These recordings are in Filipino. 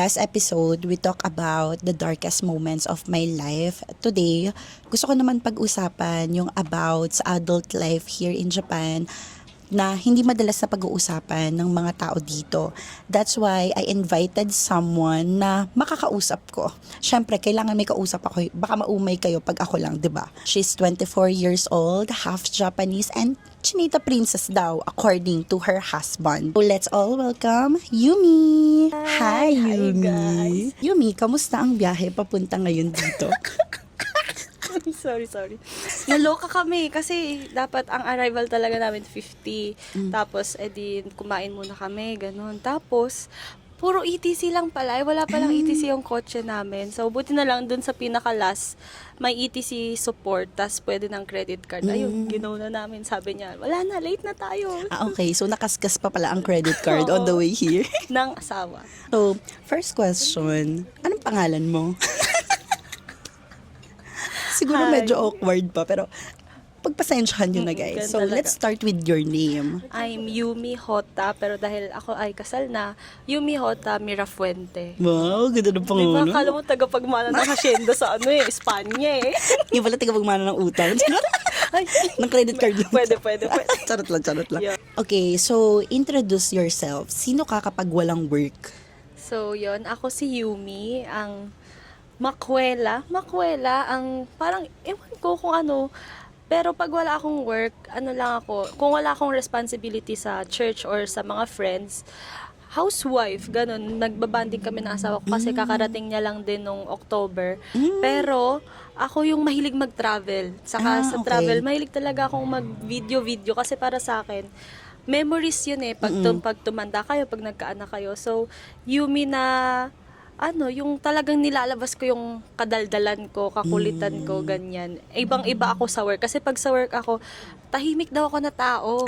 Last episode, we talk about the darkest moments of my life. Today, gusto ko naman pag-usapan yung about sa adult life here in Japan na hindi madalas na pag-uusapan ng mga tao dito. That's why I invited someone na makakausap ko. Siyempre, kailangan may kausap ako. Baka maumay kayo pag ako lang, 'di ba? She's 24 years old, half Japanese, and Chinita princess daw, according to her husband. So let's all welcome Yumi! Hi, Yumi! guys. Yumi, kamusta ang biyahe papunta ngayon dito? Sorry. Naloka kami kasi dapat ang arrival talaga namin 50. Tapos, edi, kumain muna kami, ganun. Tapos, puro ETC lang pala. Wala palang ETC yung kotse namin. So, buti na lang dun sa pinaka-last, may ETC support, tas pwede ng credit card. Ayun, ginawa na namin. Sabi niya, wala na, late na tayo. Okay, so nakaskas pa pala ang credit card on the way here. Ng asawa. So, first question, anong pangalan mo? Siguro Hi. medyo awkward pa, pero pagpasensyahan nyo na guys. ganun So, talaga. let's start with your name. I'm Yumi Hota, pero dahil ako ay kasal na, Yumi Hota Mirafuente. Wow, ganda ng Diba, pangulo. kala mo tagapagmana ng hacienda sa Espanya eh. Yung pala tigabagmana ng utang. Ay, ng credit card. pwede. charot lang. Yeah. Okay, so introduce yourself. Sino ka kapag walang work? So, yon ako si Yumi, ang makwela, ang parang, ewan ko kung ano, pero pag wala akong work, ano lang ako, kung wala akong responsibility sa church or sa mga friends, housewife, ganun, nagbabanding kami ng asawa ko kasi kakarating niya lang din nung October. Pero, ako yung mahilig mag-travel. Saka sa Okay. travel, mahilig talaga akong mag-video kasi para sa akin, memories yun eh, pag tumanda kayo, pag nagkaanak kayo. So, Yumi na, yung talagang nilalabas ko yung kadaldalan ko, kakulitan ko, ganyan. Ibang-iba ako sa work. Kasi pag sa work ako, tahimik daw ako na tao.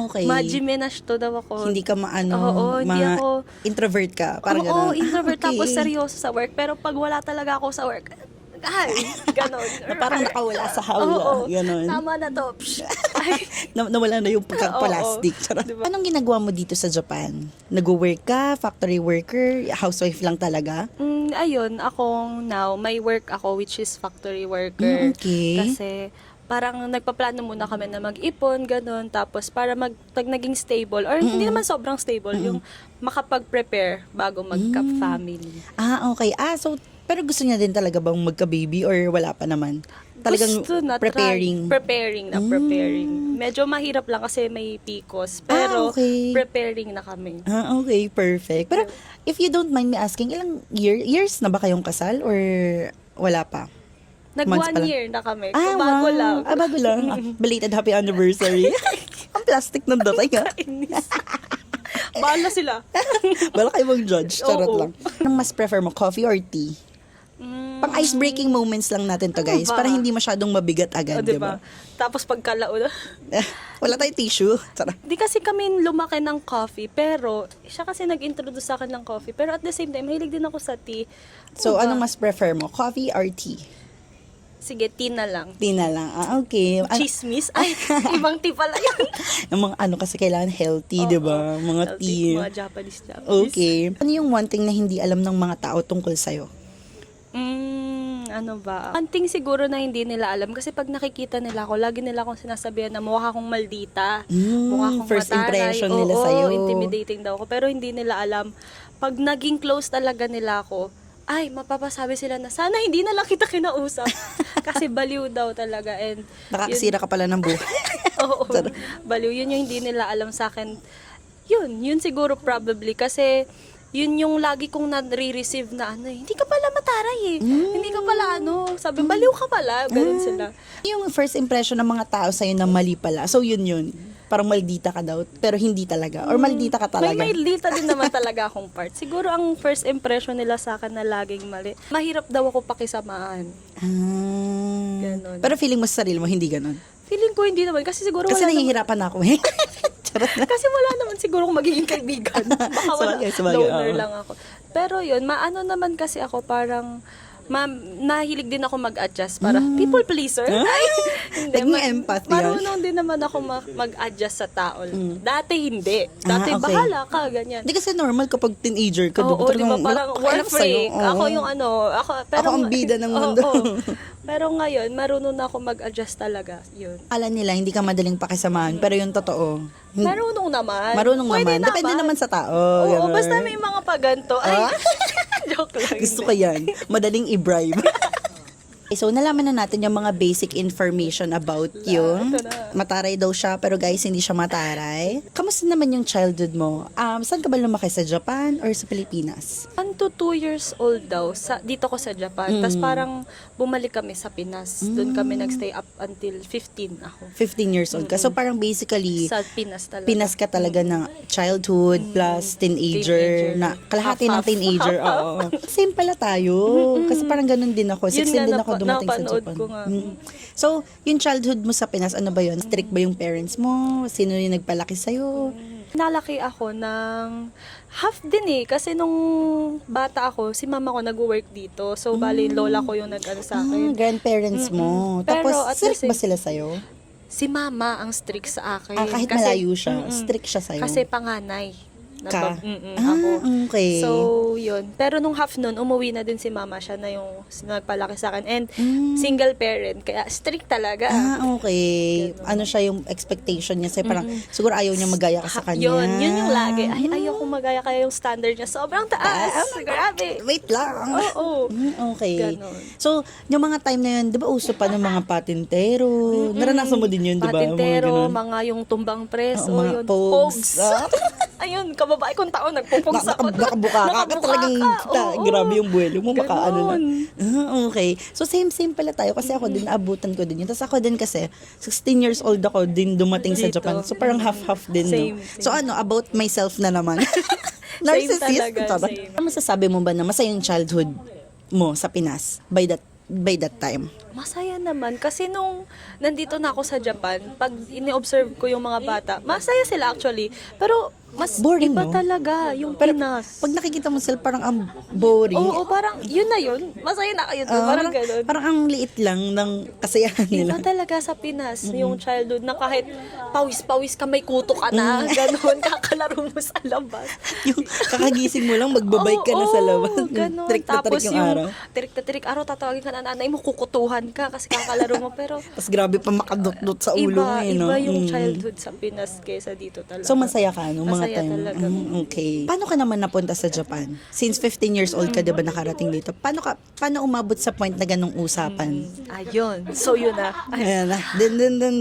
Okay. Majimenash to daw ako. Hindi ka Oo, hindi ako. introvert ka, parang Oo, gano'n. introvert. Okay. Tapos seryoso sa work. Pero pag wala talaga ako sa work, ay, ganon. Na parang nakawala sa hawla. Oo, Ganon. tama na to. Psh. Ay, Nawala na yung pagka-plastic. Charot. Diba? Anong ginagawa mo dito sa Japan? Nag-work ka? Factory worker? Housewife lang talaga? ayun, akong now, may work ako which is factory worker. Okay. Kasi parang nagpaplano muna kami na mag-ipon, ganun. Tapos para pag naging stable, or hindi naman sobrang stable, yung makapag-prepare bago magka-family. Okay. So, pero gusto niya din talaga bang magka-baby or wala pa naman? Talagang Gusto na preparing. Preparing. Medyo mahirap lang kasi may PCOS. Pero Okay. preparing na kami. Okay, perfect. Pero if you don't mind me asking, ilang years na ba kayong kasal or wala pa? Months pa Nag 1 lang. year na kami. Wow. Bago lang. Bago lang. Belated happy anniversary. Ang plastic ng dating. Inis. Bahala sila. Wala kayo mong judge. Charot Oo. lang. Anong mas prefer mo, coffee or tea? Pang ice-breaking moments lang natin to, guys. ba? Para hindi masyadong mabigat agad, di ba? Tapos pagkalaon. Wala tayong tissue. Charot. Di kasi kami lumaki ng coffee, pero siya kasi nag-introduce sa akin ng coffee. Pero at the same time, mahilig din ako sa tea. So, Ano ba? anong mas prefer mo, coffee or tea? Sige, tea na lang. Tea na lang. Okay. Chismis? Ay, ibang tea pala yan. Yung mga kasi kailangan healthy, di ba? Mga Healthy, tea. Mga Japanese. Okay. Ano yung one thing na hindi alam ng mga tao tungkol sa'yo? Ano ba? One thing siguro na hindi nila alam kasi pag nakikita nila ako, lagi nila akong sinasabihan na mukha akong maldita. Mukha akong First mataray. impression nila Oo, sa'yo. intimidating daw ako. Pero hindi nila alam. Pag naging close talaga nila ako, ay, mapapasabi sila na sana hindi na lang kita kinausap. Kasi baliw daw talaga. And Nakakasira ka pala ng buhay. Oo, baliw. Yun yung hindi nila alam sa akin. Yun siguro probably. Kasi yun yung lagi kong nare-receive na hindi ka pala mataray eh. Hindi ka pala sabi, baliw ka pala. Ganun sila. Yung first impression ng mga tao sa'yo na mali pala. So, yun. Parang maldita ka daw, pero hindi talaga. Or maldita ka talaga. May maldita din naman talaga akong part. Siguro ang first impression nila sa akin na laging mali. Mahirap daw ako pakisamaan. Ganon. Pero feeling mo sa sarili mo, hindi ganon. Feeling ko hindi naman. Kasi siguro Kasi wala naman. nahihirapan ako eh. Charot na. Kasi wala naman siguro akong magiging kaibigan. Baka wala. Sabagay, Loner oo. lang ako. Pero yun, maano naman kasi ako parang nahilig din ako mag-adjust para people pleaser. Ay, Naging empath yan. Marunong din naman ako mag-adjust sa tao. Dati hindi. Dati okay. bahala ka, ganyan. Hindi kasi normal kapag teenager ka. Oo, di ba talagang parang wala work ka sa'yo. freak. Oo. Ako yung pero Ako ang bida ng mundo. Oo. Pero ngayon, marunong na ako mag-adjust talaga. Yun. Akala nila hindi ka madaling pakisamahan, pero yung totoo. Marunong naman. Marunong Pwede naman. Depende naman sa tao. Oo, ganun. basta may mga paganto. Ay, joke lang. Gusto ko yan. Madaling i-bribe. So, nalaman na natin yung mga basic information about you. ito na. Mataray daw siya, pero guys, hindi siya mataray. Kamusta naman yung childhood mo? Saan ka ba lumaki? Sa Japan or sa Pilipinas? 1 to 2 years old daw, dito ko sa Japan. Tapos parang bumalik kami sa Pinas. Doon kami nagstay up until 15 ako. 15 years old ka. So, parang basically, Sa Pinas talaga. Pinas ka talaga ng childhood plus teenager, na kalahati ng Half-half. teenager. Oo. Same pala tayo. Kasi parang ganun din ako. 16 nga, din ako dumating sa napanood Japan. ko nga. So, yung childhood mo sa Pinas, ano ba yun? Strict ba yung parents mo? Sino yung nagpalaki sa'yo? Nalaki ako ng half din eh. Kasi nung bata ako, si mama ko nag-work dito. So, bali, lola ko yung nag-ano sa akin. Grandparents mo. Pero Tapos, at the strict ba same- sila sa'yo? Si mama ang strict sa akin. Kahit Kasi- malayo siya, strict siya sa'yo? Kasi panganay. Ka? Ako. Okay. So, yun. Pero nung half nun, umuwi na din si mama. Siya na yung nagpalaki sa akin. And single parent. Kaya strict talaga. Okay. Ano siya yung expectation niya? Sa'yo parang, siguro ayaw niya magaya ka sa kanya. Yun yung lagi. Ay, ayaw kong magaya kaya yung standard niya. Sobrang taas. Grabe. Wait lang. Oo. Okay. Ganon. So, yung mga time na yun, di ba uso pa ng mga patintero? Naranasan mo din yun, di ba? Patintero, ganon. mga yung tumbang preso, Oo, mga yun. pogs. Ayun, kababae kong tao, nagpupogs ako. Nakabuka ka talagang oo. grabe yung buwelo mo, makaano na. Ganon. Okay. So, same pala tayo kasi ako din, abutan ko din yun. Tapos ako din kasi, 16 years old ako din dumating sa Dito. Japan. So, parang half-half din, Same. no? So, about myself na naman. Narcissist. talaga, Tama. same. Ano masasabi mo ba na masaya yung childhood mo sa Pinas by that time? Masaya naman kasi nung nandito na ako sa Japan, pag ini-observe ko yung mga bata, masaya sila actually. Pero mas Boring, iba no? talaga yung Pero Pinas. pag nakikita mo sila, parang ang boring. Oo, parang yun na yun. Masaya na kayo doon. Parang ganun. Parang ang liit lang ng kasayahan nila. Iba talaga sa Pinas, yung childhood na kahit pawis-pawis ka, may kuto ka na, ganun, kakalaro mo sa labas. Yung kakagising mo lang, magbabay ka na sa labas. Oo, ganun. Trick na Tapos trick yung araw. Tirik na tirik araw, tatawagin ka na nanay mo, kukutuhan ka kasi kakalaro mo. Pero Tapos grabe pa makadot-dot sa ulo mo, eh, no? iba yung childhood sa Pinas kaysa dito talaga. So, masaya ka, no? Mga Masaya time. talaga. Okay. Paano ka naman napunta sa Japan? Since 15 years old ka, di ba, nakarating dito? Paano umabot sa point na ganong usapan? Ayun. So, yun na. Ayan na. Din.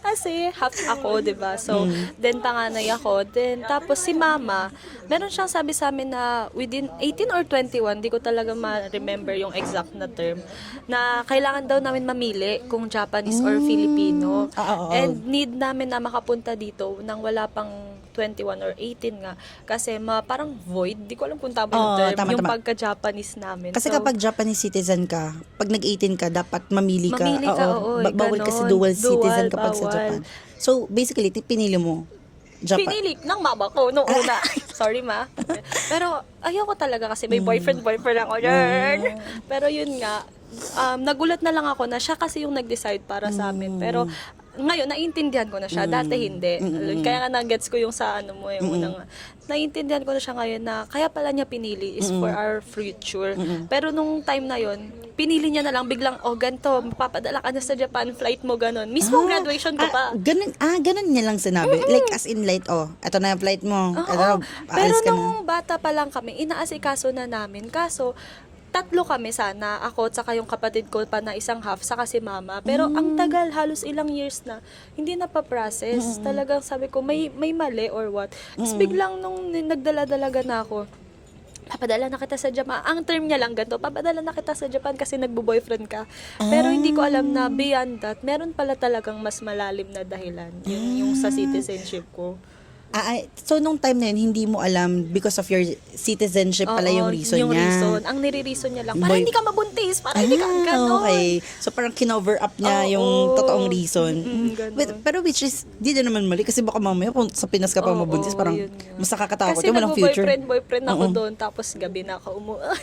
Kasi half ako, 'di ba? So, then panganay ako. Then tapos si mama, meron siyang sabi sa amin na within 18 or 21, di ko talaga ma-remember yung exact na term, na kailangan daw namin mamili kung Japanese or Filipino. Oo. And need namin na makapunta dito nang wala pang 21 or 18 nga. Kasi parang void. Di ko alam kung tama yung Oo, term. tama, yung tama. pagka-Japanese namin. Kasi So, kapag Japanese citizen ka, pag nag-18 ka, dapat mamili ka. Mamili ka, oo, Bawal kasi ganon. dual citizen kapag sa Bawal. Japan. So, basically, pinili mo Japan. Pinili ng mama ko nung una. Sorry, ma. Pero ayoko talaga kasi may boyfriend ako. Yarn! Pero yun nga, nagulat na lang ako na siya kasi yung nag-decide para sa amin. Pero ngayon, naiintindihan ko na siya. Dati hindi. Kaya nga na-gets ko yung sa ano mo, yung unang, naiintindihan ko na siya ngayon na kaya pala niya pinili is for our future. Pero nung time na yon, pinili niya na lang biglang, ganito, mapapadala ka na sa Japan, flight mo, ganon. Mismo graduation ko pa. Ganun niya lang sinabi. Like, as in light, eto na yung flight mo. Oo. Eto na, Pero aalis ka na. nung bata pa lang kami, inaasikaso na namin. Kaso, 3 kami sana. Ako at saka yung kapatid ko pa na isang half, saka si mama. Pero ang tagal, halos ilang years na, hindi na pa-process. Talagang sabi ko, may mali or what. Tapos biglang nung nagdala-dalaga na ako, papadala na kita sa Japan. Ang term niya lang ganito, papadala na kita sa Japan kasi nagbo-boyfriend ka. Pero hindi ko alam na beyond that, meron pala talagang mas malalim na dahilan. Yung sa citizenship ko. So, nung time na yun, hindi mo alam because of your citizenship pala yung reason yung niya. reason. Ang nire-reason niya lang, para Boy- hindi ka mabuntis, para hindi ka gano'n. Okay. So, parang kinover up niya Oo. yung totoong reason. Ganun. Pero which is, di na naman mali. Kasi baka mamaya, kung sa Pinas ka pa Oo, mabuntis, parang yun nga. mas nakakatakot. Kasi Yung walang future. nag-boyfriend ako Oo. doon, tapos gabi na ako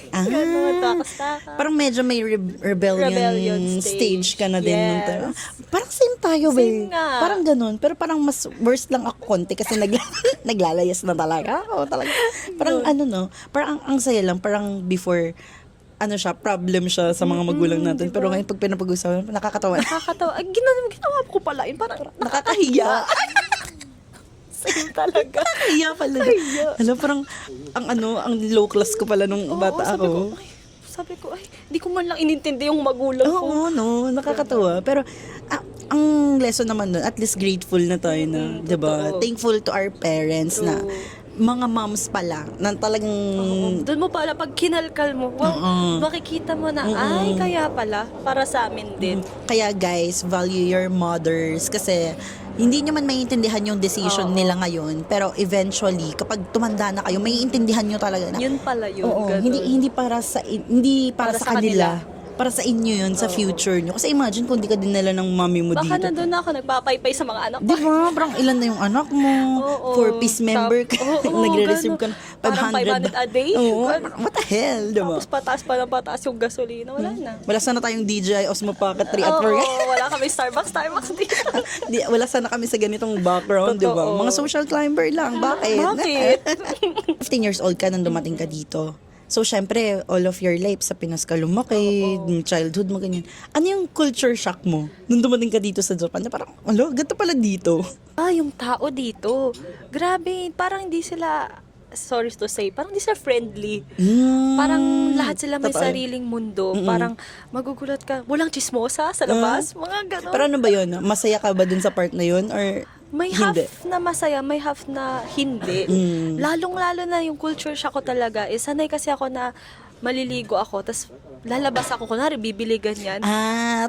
Ay, gano'n, takas-takas. Parang medyo may rebellion, Rebellion stage ka na din. Yes. Nung time. Parang same tayo, Same eh. nga. Parang ganun. Pero parang mas worst lang ako konti kasi naglalayas na talaga ako. Talaga. Parang ano no, parang ang saya lang. Parang before, ano siya, problem siya sa mga magulang natin. diba? Pero ngayon pag pinapag-usapan, nakakatawa. Nakakatawa. Ay, ginawa ko pala yun. Parang Nakakahiya. same talaga. Nakakahiya pala. Alam, parang ang low class ko pala nung Oo, bata ako. Sabi ko, hindi ko man lang inintindi yung magulang ko. Oo, no, nakakatawa. Pero ang lesson naman doon, at least grateful na tayo na, 'di ba? totoo. Thankful to our parents na mga moms pala na talagang Doon mo pala, pag kinalkal mo, makikita mo na, ay, kaya pala, para sa amin din. kaya guys, value your mothers kasi hindi nyo man maiintindihan yung decision nila ngayon, pero eventually kapag tumanda na kayo, maiintindihan nyo talaga na Yun pala yun. oo, ganun. hindi para sa Para sa sa kanila. Para sa inyo yun, sa future nyo. Kasi imagine kung di ka dinala ng mami mo Baka dito. nandun ako, nagpapaypay sa mga anak ko. Di ba? Parang ilan na yung anak mo? Oo. 4-piece member ka. Oo, Nagre-receive ka ganun. ng Parang 500 a day. Oo. Ganun. What the hell? Di ba? Tapos pataas pa ng pataas yung gasolina. Wala na. Wala sana tayong DJI Osmo Pocket 3 at Oo, 4. wala kami Starbucks dito. Wala sana kami sa ganitong background, di ba? Totoo. Mga social climber lang. Bakit? Bakit? 15 years old ka nang dumating ka dito. So, syempre, all of your life sa Pinas ka lumaki, childhood mo, ganyan. Ano yung culture shock mo nung dumating ka dito sa Japan? Na parang, ganito pala dito. Yung tao dito. Grabe, parang hindi sila, sorry to say, parang hindi sila friendly. Parang lahat sila may Totoo. sariling mundo. Parang magugulat ka, walang chismosa sa labas, mga ganon. Pero ano ba yun? Masaya ka ba dun sa part na yun? Or May half hindi? na masaya, may half na hindi. Lalong-lalo na yung culture shock ko talaga. Sanay kasi ako na maliligo ako, tas lalabas ako, kunwari, bibili ganyan.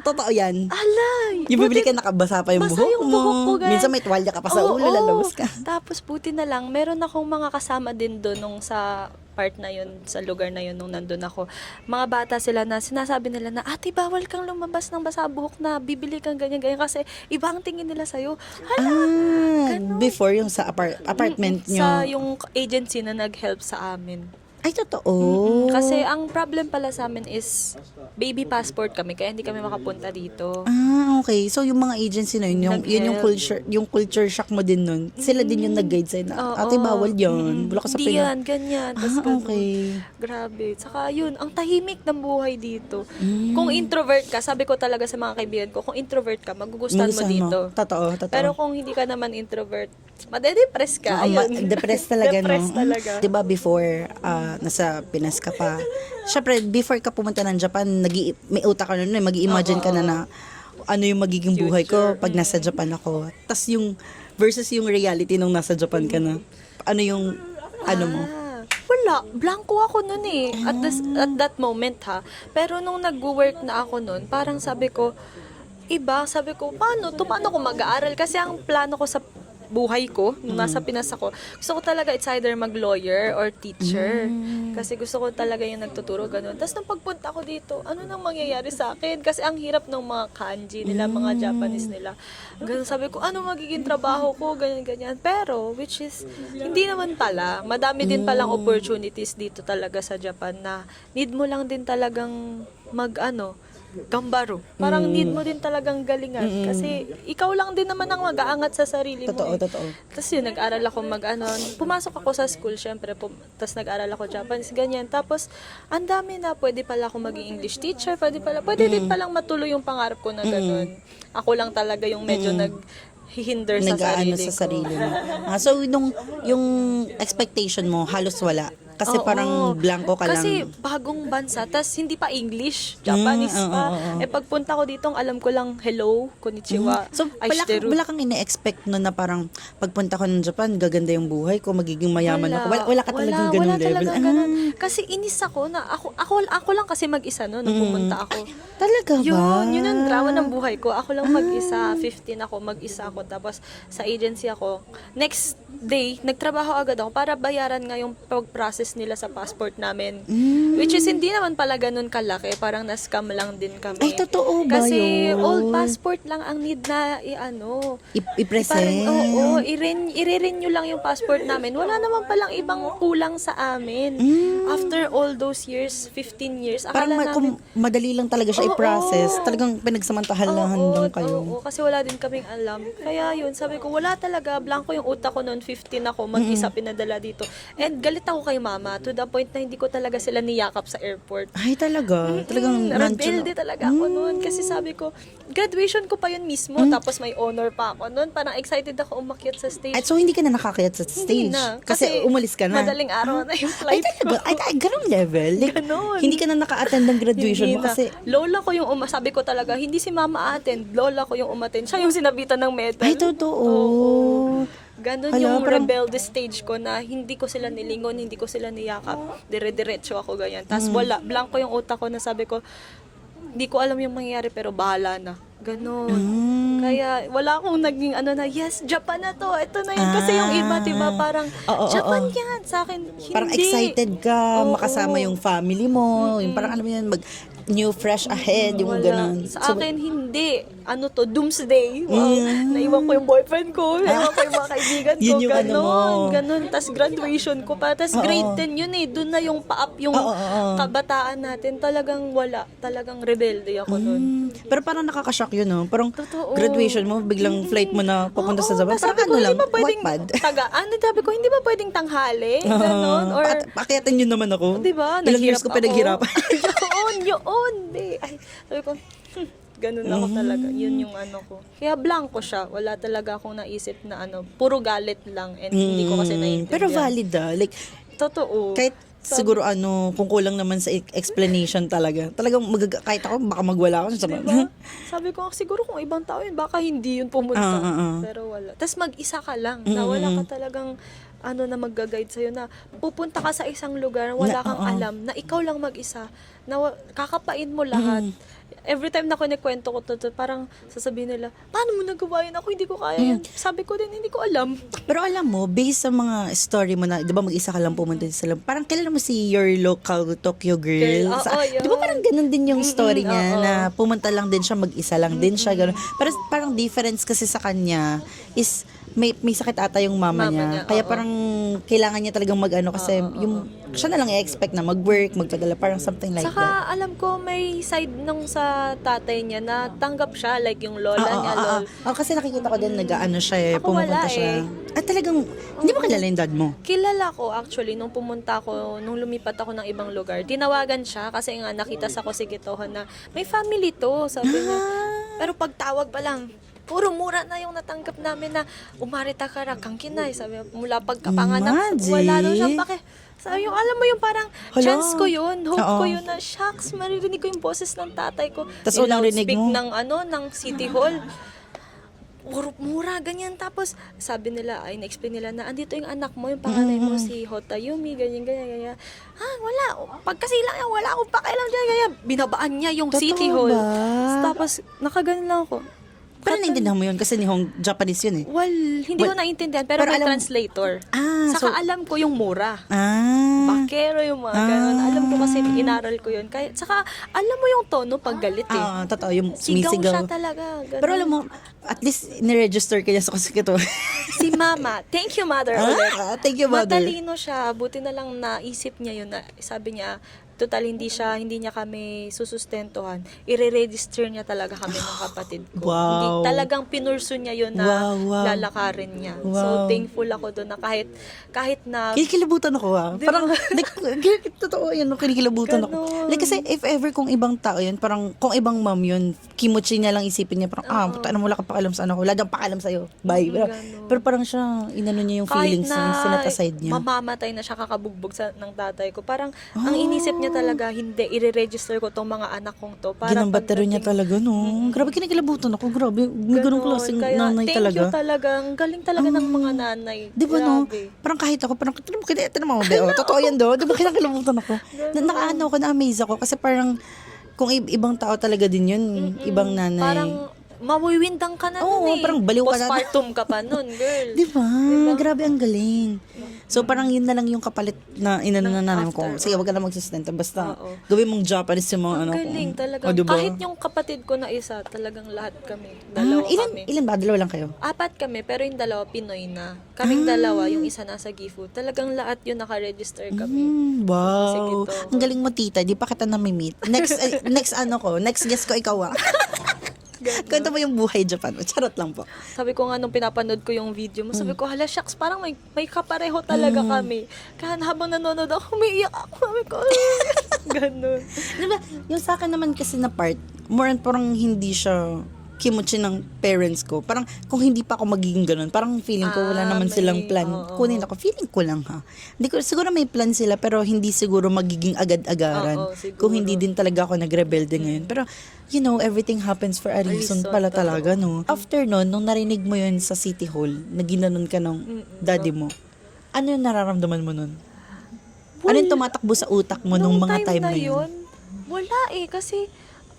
Totoo yan. Alay! Yung bibili ka nakabasa pa yung Basa buhok yung mo. buhok ko, ganyan. Minsan may tuwalya ka pa sa Oo, ulo, lalabas ka. Tapos buti na lang, meron akong mga kasama din doon nung sa part na yun, sa lugar na yun nung nandun ako. Mga bata sila na sinasabi nila na, ate, bawal kang lumabas ng basa buhok na bibili kang ganyan-ganyan kasi iba ang tingin nila sa'yo. Before yung sa apartment nyo. Sa yung agency na nag-help sa amin. Ay, totoo. Kasi ang problem pala sa amin is baby passport kami, kaya hindi kami makapunta dito. Okay. So, yung mga agency na yun, yun yung culture shock mo din nun. Sila din yung nag-guide sa'yo na, Oo. ate, bawal yan. Wala ka sa Hindi Pinas. yan, ganyan. Tas ganun. Okay. Grabe. Saka yun, ang tahimik ng buhay dito. Kung introvert ka, sabi ko talaga sa mga kaibigan ko, kung introvert ka, magugustuhan mo Magustuhan dito. Totoo. Pero kung hindi ka naman introvert, madedepress ka. Oo, Ayun. depressed talaga, Depressed no? talaga. Diba before, nasa Pinas ka pa, syempre, before ka pumunta ng Japan, may utak ka na nun, mag-imagine ka na ano yung magiging buhay ko pag nasa Japan ako. Tas yung, versus yung reality nung nasa Japan ka na. Ano yung, ano mo? Wala. Blanco ako nun eh. At that moment ha. Pero nung nag-work na ako nun, parang sabi ko, sabi ko, paano ko mag-aaral? Kasi ang plano ko sa buhay ko, nung nasa Pinas ako, gusto ko talaga it's either mag-lawyer or teacher. Kasi gusto ko talaga yung nagtuturo, ganun. Tapos nung pagpunta ko dito, ano nang mangyayari sa akin? Kasi ang hirap ng mga kanji nila, mga Japanese nila. Ganun, sabi ko, ano magiging trabaho ko? Ganyan. Pero, which is, hindi naman pala. Madami din palang opportunities dito talaga sa Japan na need mo lang din talagang gambaro. Parang need mo din talagang galingan. Kasi ikaw lang din naman ang mag-aangat sa sarili mo. Totoo. Tapos yun, nag-aral ako pumasok ako sa school, syempre, tapos nag-aral ako Japanese, ganyan. Tapos, ang dami na, pwede pala ako maging English teacher, pwede din palang matuloy yung pangarap ko na ganun. Ako lang talaga yung medyo hihinder sa Nag-aano sarili sa ko. sarili mo. So, yung expectation mo, halos wala. Kasi Oo. parang blanco ka Kasi lang. bagong bansa, tas hindi pa English, Japanese oo, pa. oo. Eh pagpunta ko dito, ang alam ko lang hello, konnichiwa, So, aishiteru. wala kang ine-expect no na parang pagpunta ko ng Japan, gaganda yung buhay ko, magiging mayaman ako. Wala ka talagang ganung wala level. talagang ganun. Kasi inis ako na ako lang kasi mag-isa no nung pumunta ako. Talaga ba? Yun yung drama ng buhay ko. Ako lang mag-isa, 15 ako, mag-isa ako. Tapos sa agency ako. Next day, nagtrabaho agad ako para bayaran nga yung process nila sa passport namin. Which is hindi naman pala ganun kalaki. Parang na-scam lang din kami. Ay, totoo ba Kasi yun? old passport lang ang need na I-present. Parang, i-renew lang yung passport namin. Wala naman palang ibang kulang sa amin. After all those years, 15 years, Parang akala namin, kung madali lang talaga siya Oo, i-process. oo. Talagang pinagsamantalahan lang kayo. Oo, kasi wala din kaming alam. Kaya yun, sabi ko, wala talaga. Blanco yung utak ko noon, 15 ako, mag-isa pinadala dito. And galit ako kay mama to the point na hindi ko talaga sila niyakap sa airport. Ay, talaga. Talagang Rebelde talaga ako noon. Kasi sabi ko, graduation ko pa yun mismo. Tapos may honor pa ako noon. Parang excited ako umakyat sa stage. At so, hindi ka na nakakayat sa Hindi stage? na. Kasi umalis ka na? Madaling araw na yung Ay, flight ko. talaga? Ay, ganong level? Like, Ganon. hindi ka na naka-attend ng graduation Hindi mo na. kasi... Lola ko yung sabi ko talaga, hindi si mama attend, lola ko yung umattend. Siya yung sinabitan ng medal. Ay, totoo. Oo. Ganon Hala, yung parang- rebelde stage ko na hindi ko sila nilingon, hindi ko sila niyakap. Dire-diretso ako ganyan. Tapos wala, blanco yung utak ko na sabi ko, hindi ko alam yung mangyayari pero bahala na. Ganon. Kaya wala akong naging na, yes, Japan na to. Ito na yun. Kasi yung iba, diba, parang, Oo, Japan oo. yan. Sa akin, hindi. Parang excited ka, Oo. makasama yung family mo. Yung parang alam mo yun, new fresh ahead, yung Wala. ganun. Sa So, akin, hindi. Ano to, doomsday. Wow. Naiwan ko yung boyfriend ko. Naiwan ko yung mga kaibigan ko. Yun yung ano mo. Ganon. Tapos graduation ko pa. Tapos grade 10 yun eh. Doon na yung pa-up yung kabataan natin. Talagang wala. Talagang rebelde ako noon. Pero parang nakakashock yun, no? Parang Totoo. graduation mo, biglang flight mo na papunta sa Japan. Tas Parang sabi ko, ano lang, hindi ba pwedeng Wattpad. sabi ko, hindi ba pwedeng tanghali? Ganon. Or, Pakiatan yun naman ako. di ba? Ilang years ko pinaghirapan. yun. Di. Ay, sabi ko, ganun ako talaga. Yun yung ano ko. Kaya blanco siya. Wala talaga akong naisip na puro galit lang. And hindi ko kasi naiintindihan. Pero valid Like, Totoo. kahit siguro kung kulang naman sa explanation talaga. Talagang kahit ako, baka magwala ako sa Diba? Sabi ko, siguro kung ibang tao yun, baka hindi yun pumunta. Pero wala. Tapos mag-isa ka lang. Na wala ka talagang na mag-guide sa'yo na pupunta ka sa isang lugar, wala kang alam, na ikaw lang mag-isa, na kakapain mo lahat. Every time na kunikwento ko to, parang sasabihin nila, paano mo nagawa yun? Ako hindi ko kaya yan. Sabi ko din, hindi ko alam. Pero alam mo, based sa mga story mo na, di ba mag-isa ka lang pumunta sa Salem, parang kilala mo si Your Local Tokyo Girl. Girl, oo, yun. Di ba parang ganun din yung story niya, na pumunta lang din siya, mag-isa lang din siya, ganun. Pero parang difference kasi sa kanya is, may sakit ata yung mama niya. Kaya oo. parang kailangan niya talagang mag-ano kasi yung siya na lang i-expect na mag-work, magpadala, parang something like Saka that. alam ko may side nung sa tatay niya na tanggap siya, like yung lola niya, lol. Kasi nakikita ko din nag-ano siya eh, Ako pumupunta wala siya. At talagang, hindi mo kilala yung dad mo? Kilala ko actually nung pumunta ako, nung lumipat ako ng ibang lugar. Tinawagan siya kasi nga nakita sa ko si Gitohan na may family to, sabi niya. Pero pagtawag pa lang, puro mura na yung natanggap namin na umarita ka ra, kang kinay. Sabi niya, mula pagkapanganak, Imagine. wala daw siyang pake. Sabi yung, alam mo yung parang Hala. chance ko yun, hope Oo. ko yun na, shucks, maririnig ko yung boses ng tatay ko. Tas Yung unang rinig loudspeak mo? ng City Hall. Puro mura, ganyan. Tapos, sabi nila, na-explain nila na, andito yung anak mo, yung panganay mo, si Hota Yumi, ganyan. Ha, wala. Pagkasilang yan, wala akong pakialam dyan, ganyan. Binabaan niya yung Totoo City Hall. ba? Tapos, nakaganon lang ako. Pero naintindihan mo yun kasi nihong Japanese yun eh. Well, hindi ko naintindihan, pero may translator. Saka alam ko yung mura. Bakero yung mga ganun. Alam ko kasi inaral ko yun. Kaya, saka alam mo yung tono pag galit eh. Totoo, yung Sigaw sumisigaw. siya talaga. Ganun. Pero alam mo, at least niregister ka niya sa kasikito. Si mama, thank you mother ulit. Thank you, mother. Matalino siya. Buti na lang naisip niya yun na sabi niya, total hindi niya kami susustentuhan, ire-register niya talaga kami ng kapatid ko. Wow. Hindi talagang pinurso niya yun na Wow. lalakarin niya. Wow. So thankful ako doon na kahit na Kinikilabutan ako Di Parang, ba? totoo yan, no, kinikilabutan ako. Ganon. Like, kasi if ever kung ibang tao yun, parang kung ibang mom yun, kimchi niya lang isipin niya, parang, puta na, wala ka pakalam sa anak ko, wala dang pakalam sa'yo, bye. Ganon. Pero parang siya, inano niya yung kahit feelings na sinat aside niya. mamamatay na siya kakabugbog ng tatay ko. Parang, ang inisip niya talaga, hindi, i-register ko tong mga anak kong to. Para Ginambatero niya talaga, no? Grabe, kinikilabutan ako, grabe. May ganong klaseng nanay thank you talaga. talaga. Ang galing talaga ng mga nanay. Di ba, no? Grabe. Parang kahit ako, parang, ito na mga beo. Totoo yan, do. Di ba, kinakilabutan ako. Nakaano ako, na-amaze ako. Kasi parang, kung ibang tao talaga din yun, ibang nanay. Parang, mawiwindang ka na nun eh. parang baliw ka na. Postpartum ka pa nun, girl. Di ba? Grabe, ang galing. So, parang yun na lang yung kapalit na inano na namin ko. After. Sige, wag ka na magsustenta. Basta, Oo. gawin mong Japanese yung mga ano Ang ko. galing talaga. O, diba? Kahit yung kapatid ko na isa, talagang lahat kami. Dalawa kami. Ilan ba? Dalawa lang kayo? 4 kami, pero yung dalawa Pinoy na. Kaming dalawa, yung isa nasa Gifu. Talagang lahat yun naka-register kami. Wow. Sige to. Ang galing mo, tita. Di pa kita na-meet. Next next guest ko, ikaw Kwento mo yung buhay Japan mo. Charot lang po. Sabi ko nga nung pinapanood ko yung video mo, sabi ko, hala shucks, parang may kapareho talaga kami. Kaya habang nanonood ako, umiiyak ako. Sabi ko, ganun. Diba, yung sa akin naman kasi na part, more on parang hindi siya kimchi ng parents ko. Parang kung hindi pa ako magiging ganun, parang feeling ko wala naman silang plan. Kunin ako, feeling ko lang ha. Hindi ko, siguro may plan sila, pero hindi siguro magiging agad-agaran. Oo, siguro. Kung hindi din talaga ako nagrebelde ngayon. Pero, you know, everything happens for a reason pala totoo. talaga, no? After nun, nung narinig mo yun sa City Hall, na ginanon ka ng daddy mo, ano yung nararamdaman mo nun? Ano yung tumatakbo sa utak mo nung mga time na yun? Wala kasi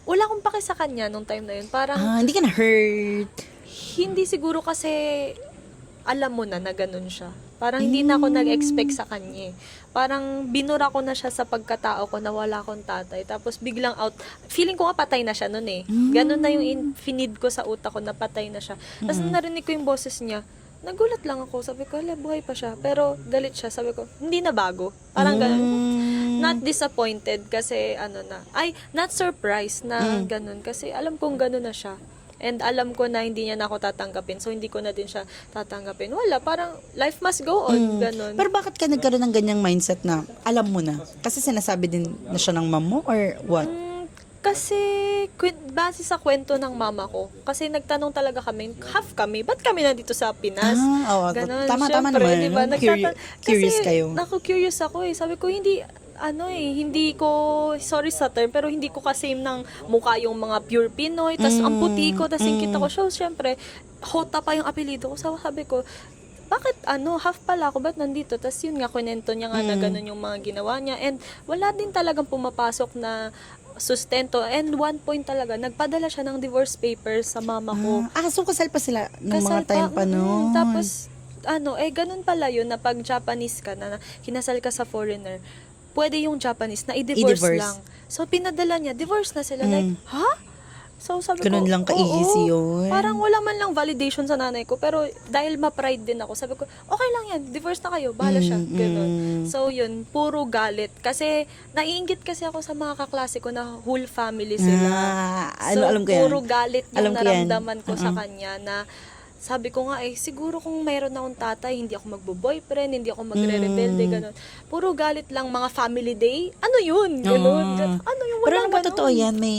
wala akong pake sa kanya nung time na yun. Parang, Hindi ka na-hurt. hindi siguro kasi alam mo na ganun siya. Parang hindi na ako nag-expect sa kanya. Parang binura ko na siya sa pagkatao ko na wala akong tatay. Tapos biglang feeling ko nga patay na siya nun eh. Ganun na yung finid ko sa utak ko na patay na siya. Tapos nung narinig ko yung boses niya, nagulat lang ako. Sabi ko, hala, buhay pa siya. Pero galit siya. Sabi ko, hindi na bago. Parang ganun. Not disappointed kasi not surprised na ganun. Kasi alam kong ganun na siya. And alam ko na hindi niya na ako tatanggapin. So, hindi ko na din siya tatanggapin. Wala, parang life must go on. Ganun. Pero bakit ka nagkaroon ng ganyang mindset na alam mo na? Kasi sinasabi din na siya ng mom mo or what? Kasi, base sa kwento ng mama ko, kasi nagtanong talaga kami, half kami, ba't kami nandito sa Pinas? Oo, Ganon. tama Syempre, naman. diba? Curious Kasi, kayo. curious ako eh. Sabi ko, hindi ko, sorry sa term, pero hindi ko kasame ng mukha yung mga pure Pinoy, tas ang puti ko, tas yung kita ko, so syempre, Hota pa yung apelido ko. So, sabi ko, bakit half pala ako, ba't nandito? Tas yun nga, kunento niya nga na ganun yung mga ginawa niya. And wala din talagang pumapasok na sustento. And one point talaga, nagpadala siya ng divorce papers sa mama ko. So kasal pa sila ng Kasal mga time pa noon. Tapos, ganun pala yun, na pag Japanese ka, na kinasal ka sa foreigner, pwede yung Japanese na i-divorce lang. So, pinadala niya, divorce na sila. Like, ha? So, sabi Ganun ko, lang ka-easy yun. Parang wala man lang validation sa nanay ko. Pero dahil ma-pride din ako, sabi ko, okay lang yan, divorce na kayo, bahala siya. Ganun. So, yun, puro galit. Kasi, naiinggit kasi ako sa mga kaklase ko na whole family sila. Alam ko yan. Puro galit yung Alam ko yan. naramdaman ko sa kanya na sabi ko nga siguro kung mayroon akong tatay, hindi ako magbo-boyfriend, hindi ako magre-rebelde, ganun. Puro galit lang, mga family day. Ano yun? Ganun. Ano yung Pero walang alam mo, ganun? totoo yan, may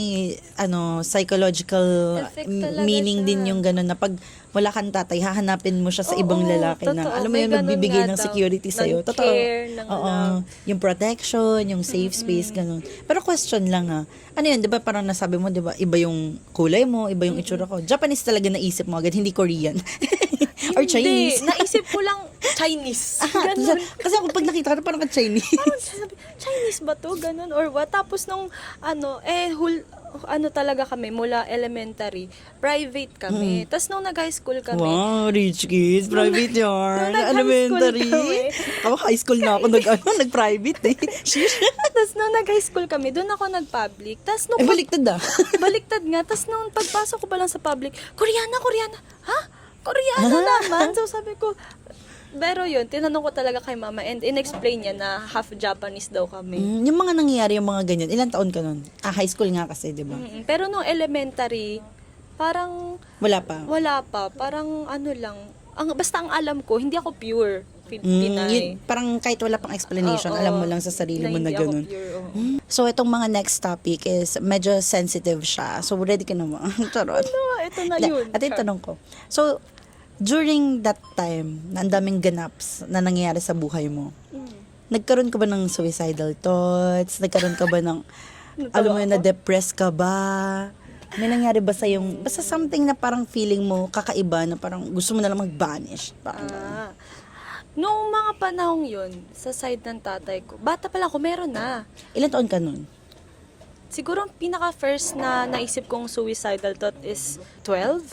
psychological Effect talaga meaning siya. din yung gano'n na pag wala kang tatay, hahanapin mo siya sa ibang lalaki na, totoo. alam mo May yun, ganun nagbibigay nga ng daw. security sa'yo. Ng Totoo. care, ng love. Yung protection, yung safe space, ganun. Pero question lang ano yun, di ba parang nasabi mo, di ba, iba yung kulay mo, iba yung itsura ko. Japanese talaga naisip mo agad, hindi Korean. Or Chinese. Hindi, naisip ko lang Chinese. Ganun. Kasi ako pag nakita ko, parang ka Chinese. Parang sabi, Chinese ba to? Ganun or what? Tapos nung, talaga kami, mula elementary, private kami. Tapos nung nag-high school kami, Wow, rich kids, private yard, nung nag-high elementary. school kami. Ako, high school na ako, nag-private eh. Sheesh. Tapos nung nag-high school kami, doon ako nag-public. Tapos nung Baliktad baliktad nga. Tapos nung pagpasok ko pa lang sa public, Koreana. Ha? Koreana naman. So sabi ko, Pero yun, tinanong ko talaga kay mama and in-explain niya na half Japanese daw kami. Yung mga nangyayari, yung mga ganyan, ilang taon ka nun? High school nga kasi, di ba? Pero nung elementary, parang Wala pa. wala pa. Parang ano lang. Basta ang alam ko, hindi ako pure Pinay. Parang kahit wala pang explanation, Oo, alam mo lang sa sarili mo na hindi ako ganun. pure, oo. So, itong mga next topic is medyo sensitive siya. So, ready ka na ba? Charot. Ito na yun. At yung tanong ko. So, during that time, na ang daming ganaps na nangyayari sa buhay mo, nagkaroon ka ba ng suicidal thoughts? Nagkaroon ka ba ng, alam mo yun, na-depress ka ba? May nangyari ba sa yung, basta something na parang feeling mo kakaiba na parang gusto mo na lang mag-vanish? Parang, Noong mga panahong yun, sa side ng tatay ko, bata pa lang ako, meron na. ilan taon ka nun? Siguro ang pinaka-first na naisip kong suicidal thought is 12.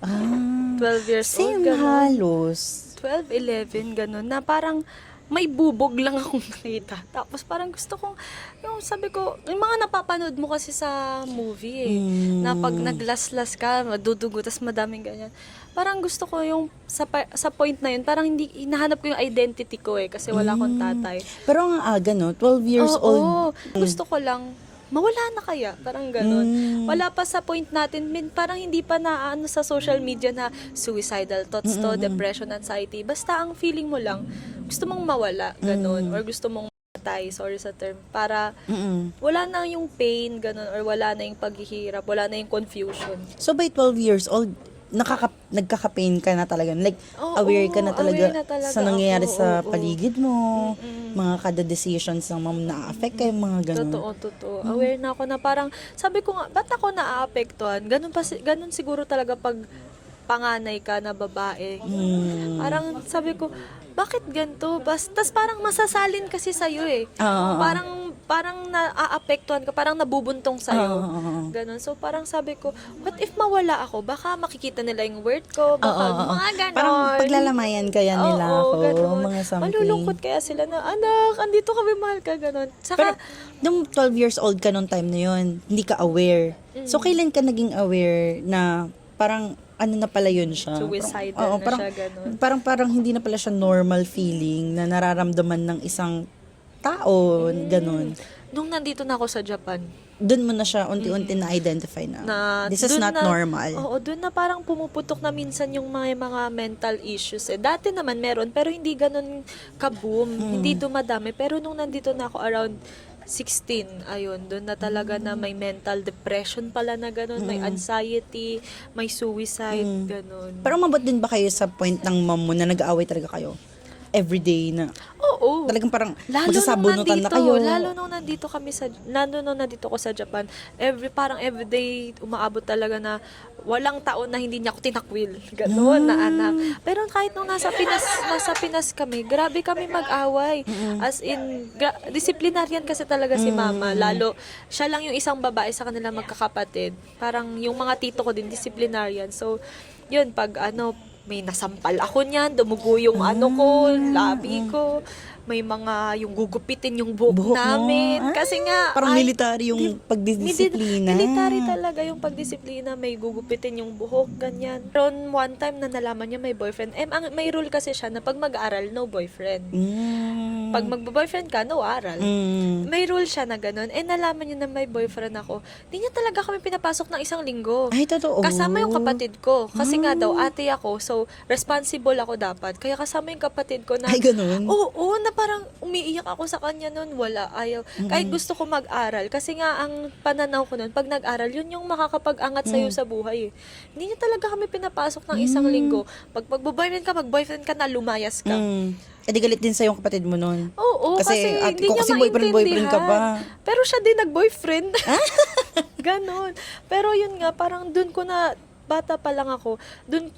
12 years old, Same ganun. halos. 12, 11, ganun. Na parang may bubog lang akong nakita. Tapos parang gusto kong, yung sabi ko, yung mga napapanood mo kasi sa movie eh. Na pag naglaslas ka, madudugo, tas madaming ganyan. Parang gusto ko yung, sa point na yun, parang hindi, hinahanap ko yung identity ko eh, kasi wala akong tatay. Pero ang aga, no? 12 years old. Gusto ko lang, mawala na kaya, parang ganun. Wala pa sa point natin, parang hindi pa naano sa social media na suicidal thoughts to, depression, anxiety. Basta ang feeling mo lang, gusto mong mawala, ganun, or gusto mong matay, sorry sa term, para wala na yung pain, ganun, or wala na yung paghihirap, wala na yung confusion. So, by 12 years old, nagkaka-pain ka na talaga. Like, Oo, aware ka na talaga, aware na talaga sa nangyayari ako, sa oo. paligid mo, mga kada decisions ng mom na-affect kayo, mga ganun. Totoo. Aware na ako na parang, sabi ko nga, ba't ako naaapektuhan? Ganun siguro talaga pag panganay ka na babae. Parang sabi ko, bakit ganito? Tas parang masasalin kasi sa'yo eh. Parang naaapektuhan ka, parang nabubuntong sa'yo. Ganon. So parang sabi ko, what if mawala ako? Baka makikita nila yung worth ko, baka mga ganon. Parang paglalamayan kaya nila ako, ganon. mga something. Malulungkot kaya sila na, anak, andito kami, mahal ka, ganon. Pero, Saka, nung 12 years old ka nung time na yun, hindi ka aware. So, kailan ka naging aware na parang, ano na pala yun siya? Suicidal na siya, ganun. Parang hindi na pala siya normal feeling na nararamdaman ng isang tao, ganun. nung nandito na ako sa Japan, Doon mo na siya unti-unti na-identify na, this is dun not normal. Oo, doon na parang pumuputok na minsan yung mga mental issues. Dati naman meron, pero hindi ganun ka-boom. Hindi dumadami. Pero nung nandito na ako around 16, ayun, doon na talaga na may mental depression pala na ganun, may anxiety, may suicide, ganun. Pero umabot din ba kayo sa point ng mom mo na nag-aaway talaga kayo? Everyday na. Oo. Talagang parang Lalo magsasabunutan na kayo. Lalo nung nandito ako sa Japan, parang everyday umaabot talaga na walang taon na hindi niya ako tinakwil. Gano'n na anak. Pero kahit nung nasa Pinas kami, grabe kami mag-away. As in, disciplinarian kasi talaga si mama. Lalo, siya lang yung isang babae sa kanila magkakapatid. Parang yung mga tito ko din, disciplinarian. So, yun, pag may nasampal ako niyan, dumugo yung labi ko, may mga yung gugupitin yung buhok Buhok mo? namin. Kasi nga, Parang military yung pagdidisiplina. military talaga yung pagdisiplina, may gugupitin yung buhok, ganyan. Pero one time na nalaman niya may boyfriend, may rule kasi siya na pag mag-aaral, no boyfriend. Pag magbo-boyfriend ka, no aral. May rule siya na ganun. Nalaman niya na may boyfriend ako. Di niya talaga kami pinapasok ng 1 linggo. Ay, totoo. Kasama yung kapatid ko. Kasi nga daw, ate ako, so responsible ako dapat. Kaya kasama yung kapatid ko na, Ay, ganun? oo, na parang umiiyak ako sa kanya noon, wala, ayaw. Kahit gusto ko mag-aral, kasi nga ang pananaw ko noon, pag nag-aral, yun yung makakapag-angat sa'yo sa buhay. Hindi niya talaga kami pinapasok ng 1 linggo. Pag mag-boyfriend ka na, lumayas ka. Di galit din sa yung kapatid mo nun. Oo, kasi hindi ikaw niya kasi boyfriend ka pa. Pero siya din nag-boyfriend. Ganon. Pero yun nga, parang dun ko na, bata pa lang ako, dun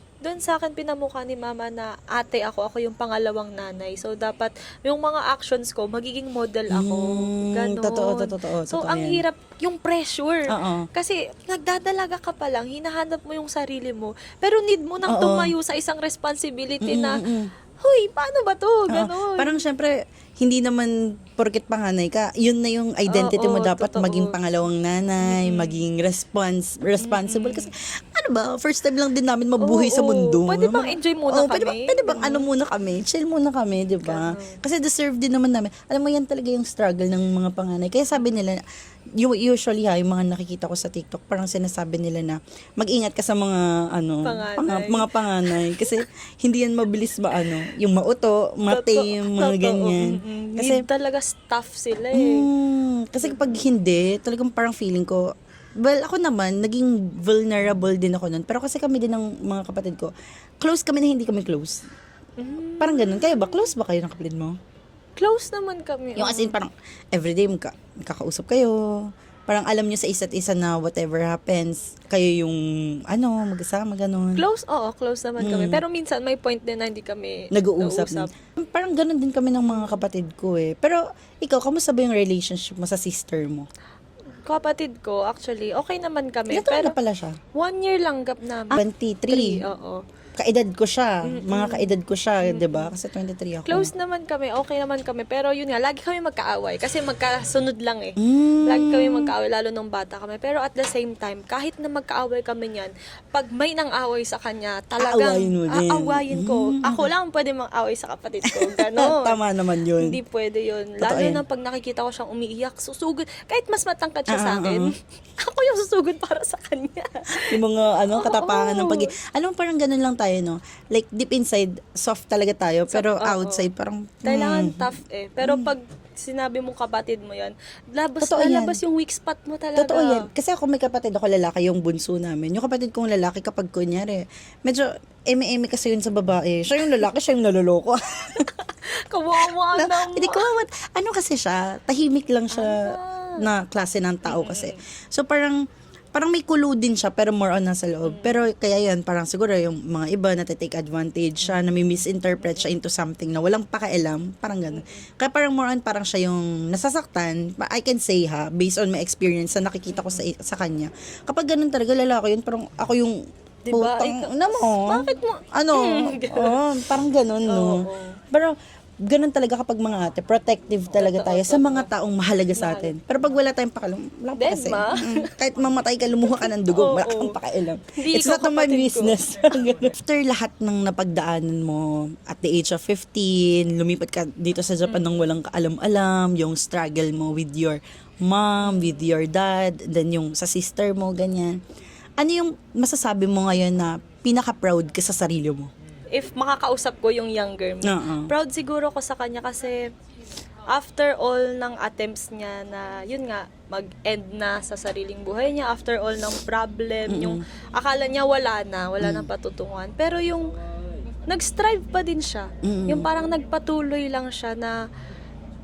sa akin pinamukha ni mama na ate ako yung pangalawang nanay. So, dapat yung mga actions ko, magiging model ako. Ganon. Totoo. So, Totoo ang yan. hirap, yung pressure. Oo. Kasi, nagdadalaga ka pa lang, hinahanap mo yung sarili mo, pero need mo nang tumayo sa isang responsibility na, huy, paano ba to? Ganon. Parang syempre, hindi naman porket panganay ka, yun na yung identity mo dapat totoo. maging pangalawang nanay, maging responsible. Kasi ano ano ba, first time lang din namin mabuhay sa Oo, mundo. pwede bang enjoy muna kami? Pwede bang ano muna kami, chill muna kami, di ba? Ganun. Kasi deserve din naman namin. Alam mo, yan talaga yung struggle ng mga panganay. Kaya sabi nila, usually yung mga nakikita ko sa TikTok, parang sinasabi nila na mag-ingat ka sa mga Panganay. mga panganay. Kasi hindi yan mabilis yung mauto, matame, mga Totoo. ganyan. Kasi Need talaga staff sila eh. kasi kapag hindi, talagang parang feeling ko, well, ako naman, naging vulnerable din ako nun. Pero kasi kami din ng mga kapatid ko, close kami na hindi kami close. Parang ganun. Kayo ba? Close ba kayo ng kapatid mo? Close naman kami. Yung as in, parang everyday magkakausap kayo. Parang alam nyo sa isa't isa na whatever happens, kayo yung, magkasama, ganun. Close naman kami. Pero minsan may point din na hindi kami Nag-uusap. Parang ganun din kami ng mga kapatid ko eh. Pero ikaw, kamusta ba yung relationship mo sa sister mo? Kapatid ko, actually, okay naman kami. Ilan taon Pero na pala siya? 1 year lang gap namin. 23. Oo. Kaedad ko siya. Mga kaedad ko siya, 'di ba? Kasi 23 ako. Close naman kami, okay naman kami. Pero yun nga, lagi kami magkaaway. Kasi magkasunod lang eh. Mm. Lagi kami magkaaway, lalo nung bata kami. Pero at the same time, kahit na magkaaway kami niyan, pag may nang away sa kanya, talagang Aawayin mo din. aawayin ko. Ako lang ang pwede mang-away sa kapatid ko. Ganon. Tama naman yun. Hindi pwede yun. Totoo Lalo yan. na pag nakikita ko siyang umiiyak, susugod. Kahit mas matangkad siya sa Ah, akin, ako yung susugod para sa kanya. Yung mga katapangan ng Oo. parang ganun lang tayo, no? Like deep inside, soft talaga tayo, pero oo. outside parang Kailangan tough eh. Pero pag sinabi mong kapatid mo yan, Totoo yan. lalabas yung weak spot mo talaga. Totoo yan. Kasi ako may kapatid ako lalaki, yung bunso namin. Yung kapatid kong lalaki kapag kunyari, medyo eme-eme kasi yun sa babae. Siya yung lalaki, siya yung naloloko. Kawawa naman. Hindi ko kasi siya, tahimik lang siya na klase ng tao kasi. So parang may kulo din siya pero more on nasa loob. Pero kaya yan, parang siguro yung mga iba na take advantage siya, na misinterpret siya into something na walang pakialam, parang gano'n. Kaya parang more on parang siya yung nasasaktan. I can say based on my experience na nakikita ko sa kanya. Kapag ganun talaga, lalaki yun, parang ako yung Diba? Bakit mo? parang ganun, no? Oo. Pero ganun talaga kapag mga ate, protective talaga tayo sa mga taong mahalaga sa atin. Pero pag wala tayong pakialam, wala pa kasi. Dead ma? Kahit mamatay ka, lumuha ka ng dugo, Oo. wala kang pakialam. Hindi It's ikaw not my kapatid ko. business. After lahat ng napagdaanan mo, at the age of 15, lumipat ka dito sa Japan nang walang kaalam-alam, yung struggle mo with your mom, with your dad, then yung sa sister mo, ganyan. Ano yung masasabi mo ngayon na pinaka-proud ka sa sarili mo? If makakausap ko yung younger me, Oo. proud siguro ko sa kanya kasi after all ng attempts niya na, yun nga, mag-end na sa sariling buhay niya, after all ng problem, yung akala niya wala nang patutunguhan. Pero yung nag-strive pa din siya. Yung parang nagpatuloy lang siya na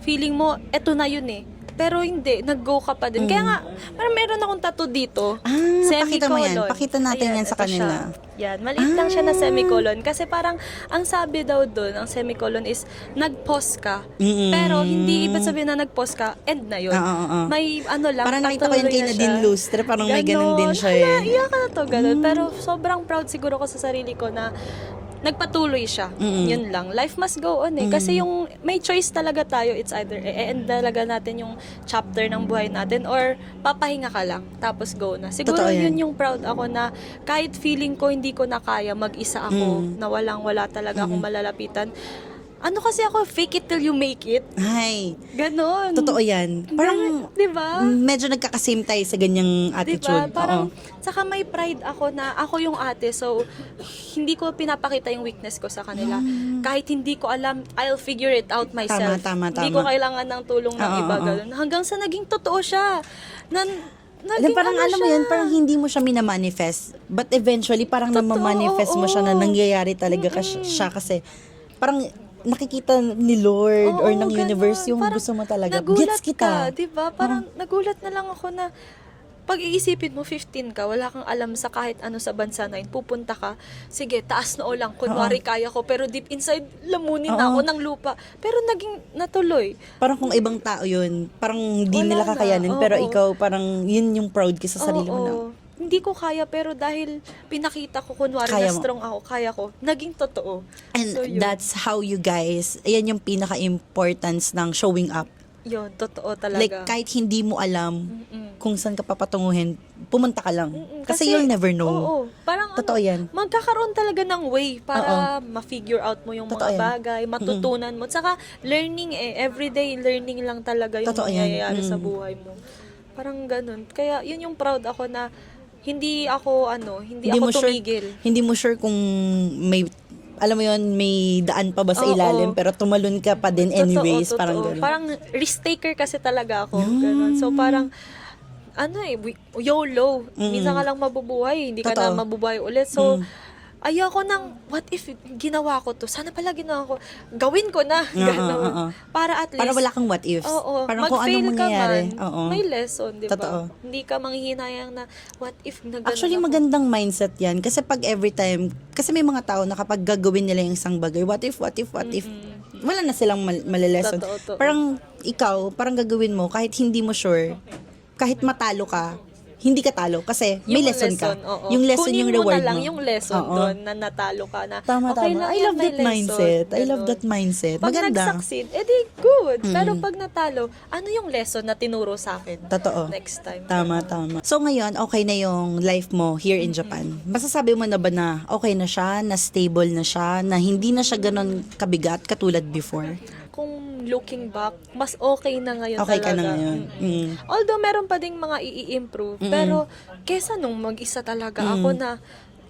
feeling mo, eto na yun eh. Pero hindi, nag-go ka pa din. Kaya nga, parang meron akong tattoo dito. Pakita mo yan. Pakita natin yan sa ito kanila. siya. Yan, maliit lang siya na semicolon. Kasi parang, ang sabi daw doon, ang semicolon is, nag-pause ka. Pero hindi ibig sabihin na nag-pause ka, end na yun. Oo. May lang, Parang nakita ko yan patuloy kay na Nadine siya. Lustre, parang may ganun din siya eh. Hala, iyak ka na to, ganun. Pero sobrang proud siguro ko sa sarili ko na nagpatuloy siya. Yun lang. Life must go on eh. Kasi yung may choice talaga tayo, it's either end talaga natin yung chapter ng buhay natin or papahinga ka lang, tapos go na. Siguro Totoo yan. yun yung proud ako na kahit feeling ko hindi ko na kaya, mag-isa ako, na wala talaga akong malalapitan. Ano kasi ako, fake it till you make it. Ay, Ganon. totoo yan. Parang, Di ba? medyo nagkakasame tayo sa ganyang attitude. Diba? Parang, Oo. saka may pride ako na ako yung ate, so hindi ko pinapakita yung weakness ko sa kanila. Kahit hindi ko alam, I'll figure it out myself. Tama. Hindi ko kailangan ng tulong ng Oo, iba. oo. Ganun. Hanggang sa naging totoo siya. Alam, parang alam mo siya. yan, parang hindi mo siya minamanifest. But eventually, parang Totoo, namamanifest mo siya na oo. nangyayari talaga siya kasi parang nakikita ni Lord Oo, or ng ganun. universe yung Parang gusto mo talaga. Nagulat Gets kita. ka, diba? Parang nagulat na lang ako na pag iisipin mo, 15 ka, wala kang alam sa kahit ano sa bansa na yun, pupunta ka, sige, taas noo lang, kunwari kaya ko, pero deep inside, lamunin na ako ng lupa. Pero naging natuloy. Parang kung ibang tao yun, parang hindi Wala nila na. kakayanin, pero Oo. ikaw parang yun yung proud ka sa sarili mo na. Oo. Hindi ko kaya, pero dahil pinakita ko, kunwari Kaya na mo. strong ako, kaya ko, naging totoo. And So, yun. that's how you guys, ayan yung pinaka-importance ng showing up. Yun, totoo talaga. Like, kahit hindi mo alam kung saan ka papatunguhin, pumunta ka lang. Kasi you'll never know. Oo, parang Totoo yan. magkakaroon talaga ng way para ma-figure out mo yung Totoo mga yan. bagay, matutunan mo. Tsaka learning everyday learning lang talaga yung Totoo yan. nangyayari sa buhay mo. Parang ganun. Kaya yun yung proud ako na hindi ako Hindi mo tumigil. Hindi mo sure kung may, alam mo yon, may daan pa ba sa Oo. ilalim, pero tumalon ka pa din anyways. Totoo. Parang gano'n. Parang risk taker kasi talaga ako. Ganun. So parang YOLO. Minsan ka lang mabubuhay, hindi ka Totoo. na mabubuhay ulit. So, ayoko nang, what if ginawa ko to? Sana pala ginawa ko. Gawin ko na. Ganun. Para at least. Para wala kang what if. Oo. Parang kung Mag-fail anong ka mangyayari. man, Oo. may lesson, di ba? Totoo. Hindi ka manghihinayang na, what if na ganun Actually, ako? magandang mindset yan. Kasi pag every time, kasi may mga tao na kapag gagawin nila yung isang bagay, what if, wala na silang malilesson. Totoo. Parang ikaw, parang gagawin mo, kahit hindi mo sure, kahit matalo ka, hindi ka talo kasi may lesson ka. Oo. Yung lesson, Kunin yung mo reward na lang mo. yung lesson Oo. doon na natalo ka na. Tama. lang I yan, love may that lesson. mindset. I love Ganun. that mindset. Pag Maganda. nag-succeed, edi good. Pero pag natalo, ano yung lesson na tinuro sa akin? Totoo. Next time. Tama. So ngayon, okay na yung life mo here in Japan. Masasabi mo na ba na okay na siya, na stable na siya, na hindi na siya ganun kabigat katulad before? Kung looking back, mas okay na ngayon Okay talaga. ka na ngayon. Although meron pa ding mga i-improve, pero kesa nung mag-isa talaga ako na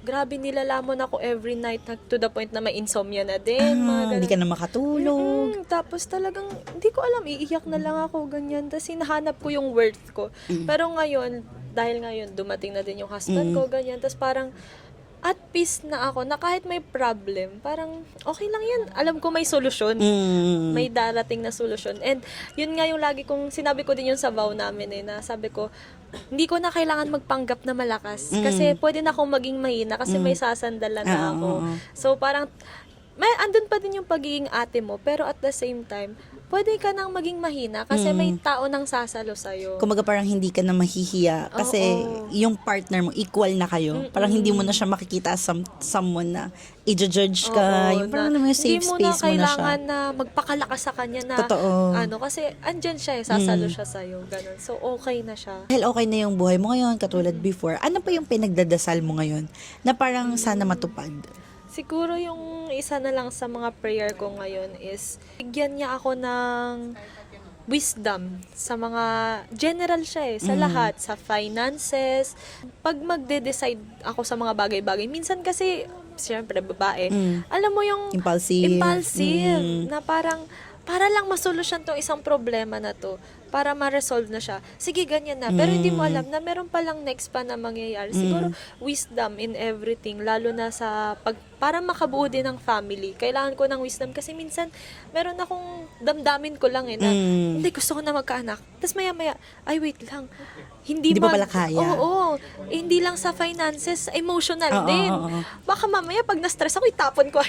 grabe nilalamon ako every night to the point na may insomnia na din. Mga Hindi ganun. ka na makatulog. Tapos talagang, hindi ko alam, iiyak na lang ako, ganyan. Tapos hinahanap ko yung worth ko. Pero ngayon, dahil ngayon, dumating na din yung husband ko, ganyan. Tapos parang, at peace na ako, na kahit may problem, parang, okay lang yan. Alam ko may solusyon. May darating na solusyon. And, yun nga yung lagi kong, sinabi ko din yun sa vow namin na sabi ko, hindi ko na kailangan magpanggap na malakas. Kasi pwede na akong maging mahina kasi may sasandalan na ako. So, parang, andun pa din yung pagiging ate mo, pero at the same time, pwede ka nang maging mahina kasi may tao nang sasalo sa'yo. Kumaga parang hindi ka na mahihiya kasi yung partner mo, equal na kayo. Parang hindi mo na siya makikita as someone na i-judge ka. Yung parang may safe space mo na siya. Hindi mo na kailangan na magpakalakas sa kanya na, Totoo. kasi andyan siya sasalo siya sa'yo. Ganun. So, okay na siya. Dahil okay na yung buhay mo ngayon, katulad before, ano pa yung pinagdadasal mo ngayon na parang sana matupad? Siguro yung isa na lang sa mga prayer ko ngayon is bigyan niya ako ng wisdom sa mga general siya sa lahat, sa finances. Pag magde-decide ako sa mga bagay-bagay, minsan kasi, siyempre babae, alam mo yung Impulsive. na parang, para lang masolusyon tong isang problema na to, para ma-resolve na siya. Sige, ganyan na. Pero hindi mo alam na meron palang next pa na mangyayari. Siguro, wisdom in everything, lalo na sa para makabuo din ng family. Kailangan ko ng wisdom kasi minsan, meron akong damdamin ko lang na, hindi, gusto ko na magkaanak. Tapos maya-maya, ay wait lang, hindi pa pala kaya. Oo. Hindi lang sa finances, emotional din. Baka mamaya, pag na-stress ako, itapon ko.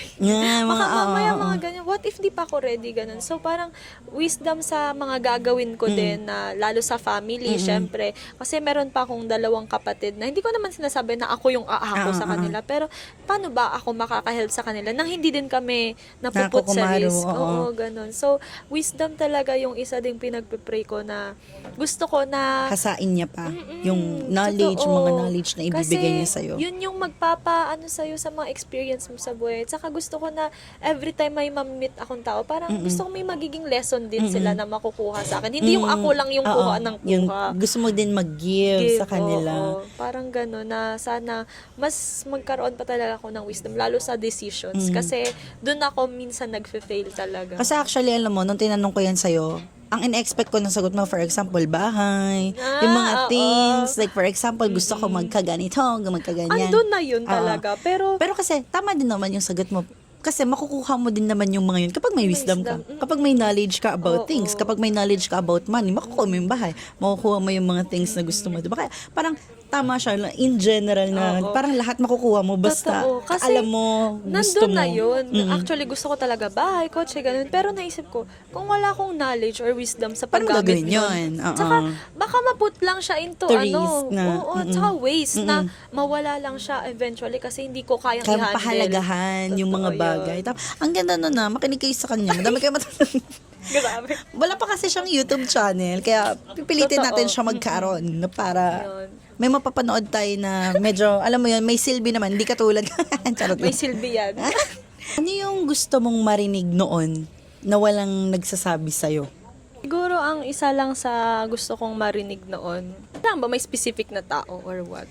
Baka mamaya, mga ganyan. What if di pa ako ready? Ganun. So, parang wisdom sa mga gagawin ko din, na lalo sa family, syempre. Kasi meron pa akong 2 kapatid na hindi ko naman sinasabi na ako yung aako sa kanila. Pero, paano ba ako makaka-help sa kanila nang hindi din kami napuput sa risk? Oo, ganun. So, wisdom talaga yung isa ding pinagpipray ko na gusto ko na Hasain niya pa yung knowledge, totoo. mga knowledge na ibibigay niya sa'yo. Kasi yun yung magpapaano sa'yo sa mga experience mo sa buhay. Saka gusto ko na every time may ma-meet akong tao, parang gusto ko may magiging lesson din sila na makukuha sa akin. Hindi yung ako lang yung kuha ng Yung kuha. gusto mo din mag-give sa kanila. Oo. Parang gano'n na sana mas magkaroon pa talaga ako ng wisdom, lalo sa decisions. Kasi doon ako minsan nagfe-fail talaga. Kasi actually, alam mo, nung tinanong ko yan sa'yo, ang in-expect ko na sagot mo, for example, bahay, yung mga things, like for example, gusto ko magkaganito, magkaganyan. Andun na yun talaga. Pero kasi, tama din naman yung sagot mo. Kasi makukuha mo din naman yung mga yun kapag may wisdom ka. Kapag may knowledge ka about things, kapag may knowledge ka about money, makukuha mo yung bahay. Makukuha mo yung mga things na gusto mo. Diba? Kaya parang tama siya in general na parang lahat makukuha mo basta totoo. Kasi alam mo, gusto nandun mo. na yun. Actually, gusto ko talaga bahay, kotse, ganun. Pero naisip ko, kung wala akong knowledge or wisdom sa Paano paggamit gagawin yun? Tsaka, baka maput lang siya into To risk na, tsaka waste na mawala lang siya eventually kasi hindi ko kayang Kaya i-handle. pahalagahan yung mga Totoo bagay. yun. Ang ganda nun na, makinig kayo sa kanya. Madami kayo matutunan. Grabe. Wala pa kasi siyang YouTube channel, kaya pipilitin Totoo. natin siya magkaroon na para Yun. may mapapanood tayo na medyo, alam mo yun, may silbi naman, hindi katulad. Charot May lang. silbi yan. Ano yung gusto mong marinig noon na walang nagsasabi sa'yo? Siguro ang isa lang sa gusto kong marinig noon, kailangan ba may specific na tao or what?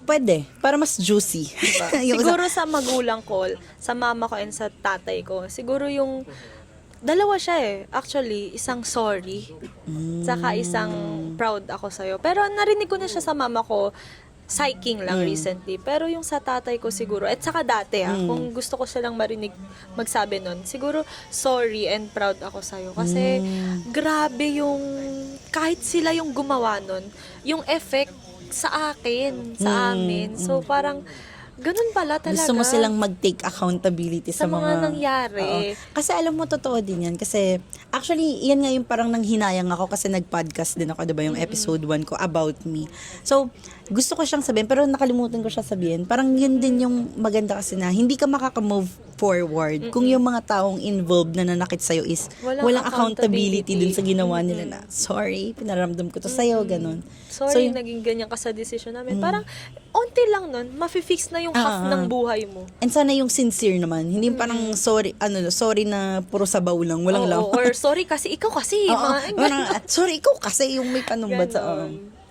Pwede, para mas juicy. Diba? Yung Siguro sa magulang ko, sa mama ko and sa tatay ko, siguro yung dalawa siya eh. Actually, isang sorry, saka isang proud ako sa'yo. Pero narinig ko na siya sa mama ko, psyching lang recently. Pero yung sa tatay ko siguro, at saka dati kung gusto ko silang marinig magsabi nun, siguro sorry and proud ako sa'yo. Kasi grabe yung, kahit sila yung gumawa nun, yung effect sa akin, sa amin. So parang, ganun pala talaga. Gusto mo silang mag-take accountability sa, sa mga nangyari. Oo. Kasi alam mo, totoo din yan. Kasi, actually, yan nga yung parang nanghinayang ako kasi nag-podcast din ako, diba, yung episode 1 ko, About Me. So, gusto ko siyang sabihin, pero nakalimutan ko siya sabihin. Parang yun din yung maganda kasi na, hindi ka makaka-move forward kung yung mga taong involved na nanakit sa'yo is walang accountability dun sa ginawa nila na, sorry, pinaramdam ko to sa'yo, ganun. Sorry, naging ganyan ka sa decision namin. Parang, onti lang nun, mafi-fix na yung half ng buhay mo. And sana yung sincere naman, hindi parang sorry, sorry na puro sabaw lang, walang Oo, laman. or sorry kasi, ikaw kasi. Sorry, ikaw kasi yung may panumbat sa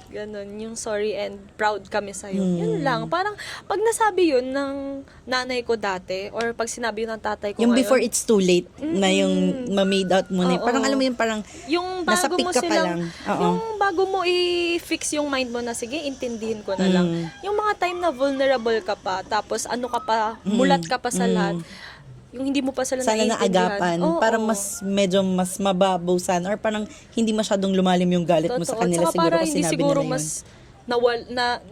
Ganon, yung sorry and proud kami sa'yo. Yun lang. Parang, pag nasabi yun ng nanay ko dati, or pag sinabi yun ng tatay ko yung ngayon, before it's too late, na yung ma-made out mo na. Oo. Parang alam mo yun, parang yung nasa bago peak mo ka pa silang, lang. Oo. yung bago mo i-fix yung mind mo na, sige, intindihin ko na lang. Yung mga time na vulnerable ka pa, tapos ano ka pa, mulat ka pa sa lahat, yung hindi mo pa sila sana naiintindihan. naagapan para mas medyo mas mababaw sana or parang hindi masyadong lumalim yung galit mo sa kanila Tsaka siguro para kasi hindi sinabi siguro nila yun. mas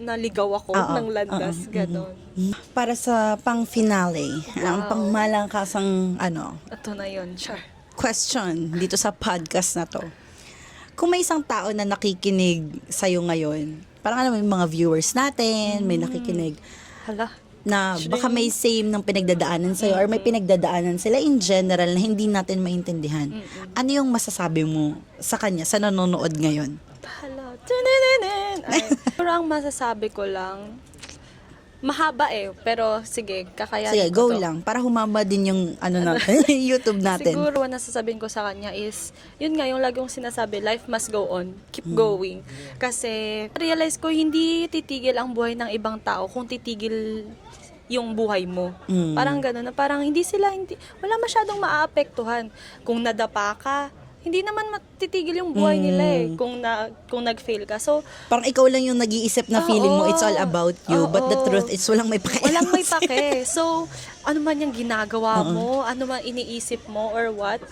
naligaw ako ng landas, ganon. Para sa pang-finale, ang pangmalangkasang Ito na yun, sure. question dito sa podcast na to. Kung may isang tao na nakikinig sa'yo ngayon, parang alam mo yung mga viewers natin, may nakikinig, Hala. na baka may same ng pinagdadaanan sa'yo or may pinagdadaanan sila in general na hindi natin maintindihan. Ano yung masasabi mo sa kanya, sa nanonood ngayon? Hala. Ay, pero ang masasabi ko lang, mahaba pero sige, kakayanin Sige, ko go to. lang. Para humaba din yung natin, YouTube natin. Siguro, ang nasasabihin ko sa kanya is, yun nga, yung lagi kong sinasabi, life must go on. Keep going. Kasi, realize ko, hindi titigil ang buhay ng ibang tao kung titigil yung buhay mo. Parang gano'n na parang wala masyadong maaapektuhan. Kung nadapa ka, hindi naman matitigil yung buhay nila kung nag-fail ka. So, Parang ikaw lang yung nag-iisip na feeling mo it's all about you, but the truth is walang may pakialam. walang may pake. So, ano man yung ginagawa mo, ano man iniisip mo or what,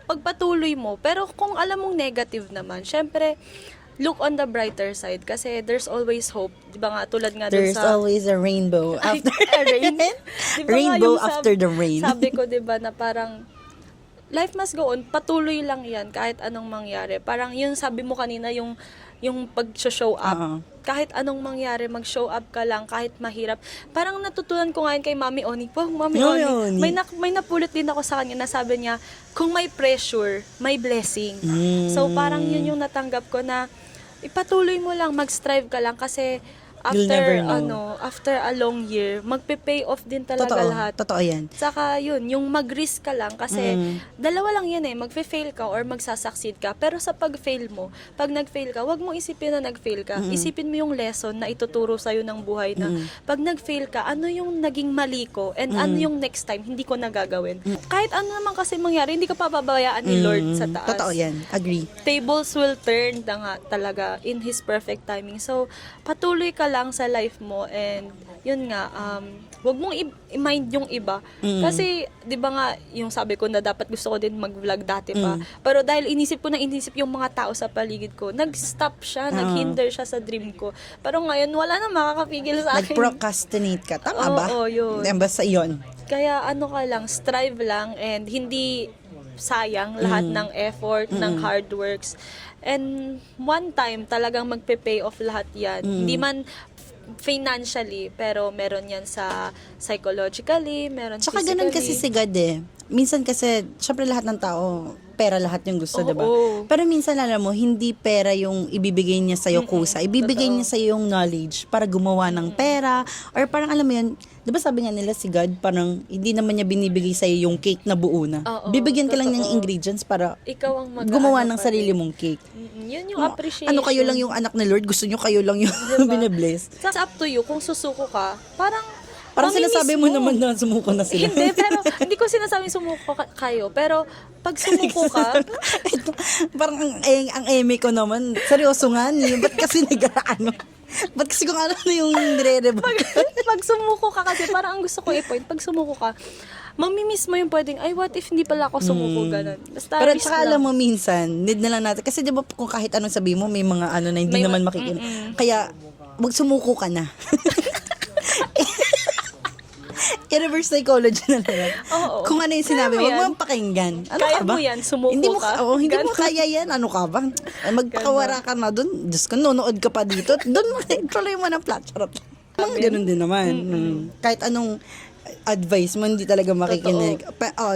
pagpatuloy mo. Pero kung alam mong negative naman, syempre, look on the brighter side kasi there's always hope. Di ba nga, tulad nga dun There's sa... always a rainbow after rain. Di ba nga rainbow yung after the rain. Sabi ko, di ba, na parang life must go on, patuloy lang yan kahit anong mangyari. Parang yun sabi mo kanina, yung pag-show up. Kahit anong mangyari, mag-show up ka lang, kahit mahirap. Parang natutunan ko ngayon kay Mami Oni. Mami Oni. May napulot din ako sa kanya na sabi niya, kung may pressure, may blessing. So parang yun yung natanggap ko na ipatuloy mo lang, mag-strive ka lang kasi You'll never know. after a long year, magpe-pay off din talaga lahat. Totoo yan. Saka yun, yung mag-risk ka lang kasi dalawa lang yan magfe-fail ka or magsasucceed ka. Pero sa pag-fail mo, pag nag-fail ka, wag mo isipin na nag-fail ka. Isipin mo yung lesson na ituturo sa'yo ng buhay na pag nag-fail ka, ano yung naging mali ko and ano yung next time hindi ko nagagawin. Kahit ano naman kasi mangyari, hindi ka pababayaan ni Lord sa taas. Totoo yan. Agree. Tables will turn talaga in His perfect timing. So, patuloy ka lang sa life mo and yun nga, wag mong i-mind yung iba. Kasi, di ba nga, yung sabi ko na dapat gusto ko din mag-vlog dati pa. Pero dahil inisip yung mga tao sa paligid ko, nag-stop siya, nag-hinder siya sa dream ko. Pero ngayon, wala na makakapigil sa akin. Nag-procrastinate ka. Tama ba? Oo, yun. Basta yun. Kaya ano ka lang, strive lang and hindi sayang lahat ng effort, ng hard works. And one time, talagang magpe-pay off lahat yan. Hindi man financially, pero meron yan sa psychologically, meron Tsaka physically. ganun kasi si God Minsan kasi, syempre lahat ng tao, pera lahat yung gusto, Oo. diba? Pero minsan, alam mo, hindi pera yung ibibigay niya sa'yo kusa. Ibibigay Totoo. niya sa'yo yung knowledge para gumawa ng pera. Or parang, alam mo yun, diba sabi nga nila si God, parang hindi naman niya binibigay sa'yo yung cake na buo na. Oo, Bibigyan ka lang ng totoo. ingredients para Ikaw ang gumawa ng pa sarili rin. mong cake. Yun yung appreciation. Ano, kayo lang yung anak ni Lord, gusto nyo kayo lang yung Diba? binibless. It's up to you. Kung susuko ka, parang mamimiss Sinasabi mo naman na sumuko na sila. Hindi, pero hindi ko sinasabing sumuko kayo. Pero pag sumuko ka, Ito, parang ang eme ko naman, seryoso nga ni, ba't kasi nag-ano? Ba't kasi kung ano na yung nire-rebut? pag sumuko ka kasi, parang ang gusto ko i-point, pag sumuko ka, mamimiss mo yung pwedeng, ay, what if hindi pala ako sumuko, ganun. Basta Pero risk tsaka alam lang. mo minsan, need na lang natin. Kasi di ba kung kahit anong sabihin mo, may mga ano na hindi May naman ma- makikinig. Kaya, wag sumuko ka na. I-reverse psychology na lang. Oo. Kung ano yung sinabi, Kaya mo wag mo yan. ang pakinggan. Ano Kaya ka ba? mo yan, sumuko hindi mo, ka. hindi mo Ganun. kaya yan. Ano ka ba? Magpakawara ka na dun. Diyos ko, nunood ka pa dito. Doon mo, tuloy mo ng flat. Charot. Mga ganun din naman. Kahit anong advice mo, hindi talaga makikinig.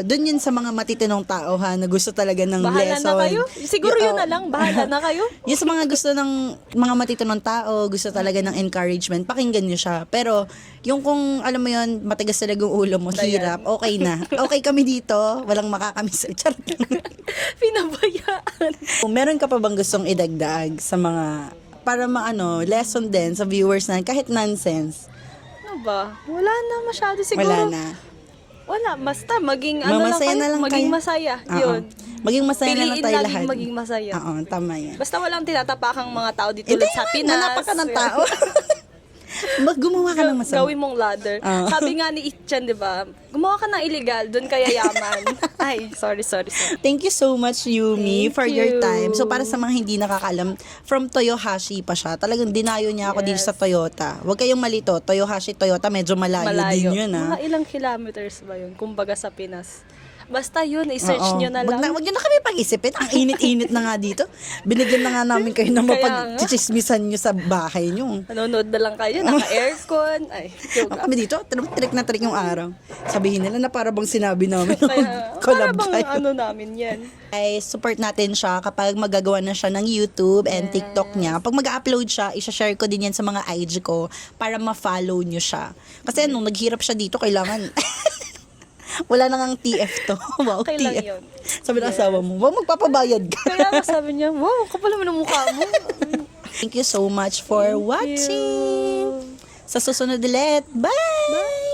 Doon yun sa mga matitinong tao ha, na gusto talaga ng Bahala lesson. na kayo. Siguro yun na lang, bahala na kayo. Yung sa mga gusto ng mga matitinong tao, gusto talaga ng encouragement, pakinggan nyo siya. Pero, yung kung, alam mo yun, matigas talaga yung ulo mo, hirap, okay na. Okay kami dito, walang makakamiss. Charot. Pinabayaan. Kung meron ka pa bang gustong idagdag sa mga, para lesson din sa viewers na kahit nonsense, Ano ba? Wala na masyado siguro. wala na. Wala, basta maging Mamasaya kayo, na lang maging kayo. masaya. Oo. Yun. Maging masaya na lang Piliin tayo laging lahat. maging masaya. Oo, tama yan. Basta walang tinatapakang mga tao dito Hindi, ulit sa Pinas. hanapan ka ng tao. Gumawa ka ng masama. Gawin mong ladder. Oo. Sabi nga ni Itchan, di ba? Gumawa ka ng illegal, doon kaya yaman. Ay, sorry. Thank you so much, Yumi, Thank for your you. time. So, para sa mga hindi nakakalam, from Toyohashi pa siya. Talagang dinayo niya ako dito Yes. sa Toyota. Huwag kayong malito. Toyohashi, Toyota, medyo malayo, din yun, Mga ha? ilang kilometers ba yun? Kumbaga sa Pinas. Basta yun, i-search Oo. nyo na lang. Wag nyo na kami pag-isipin. Ang init-init na nga dito. Binigyan na nga namin kayo ng Kaya mapag-chismisan nyo sa bahay nyo. Nanonood na lang kayo, naka-aircon. Ay, joke Ang lang. kami dito, trick na trick yung araw. Sabihin nila na para bang sinabi namin. Kaya, para Collab bang tayo. ano namin yan? Ay support natin siya kapag magagawa na siya ng YouTube and TikTok niya. Pag mag-upload siya, isa-share ko din yan sa mga IG ko para ma-follow nyo siya. Kasi nung naghirap siya dito, kailangan wala nang ang TF to. Wow, Okay lang TF. yun. Sabi ng asawa mo, wow, magpapabayad ka. Kaya nga sabi niya, wow, kapal naman ang mukha mo. Thank you so much for watching. Sa susunod ulit. Bye!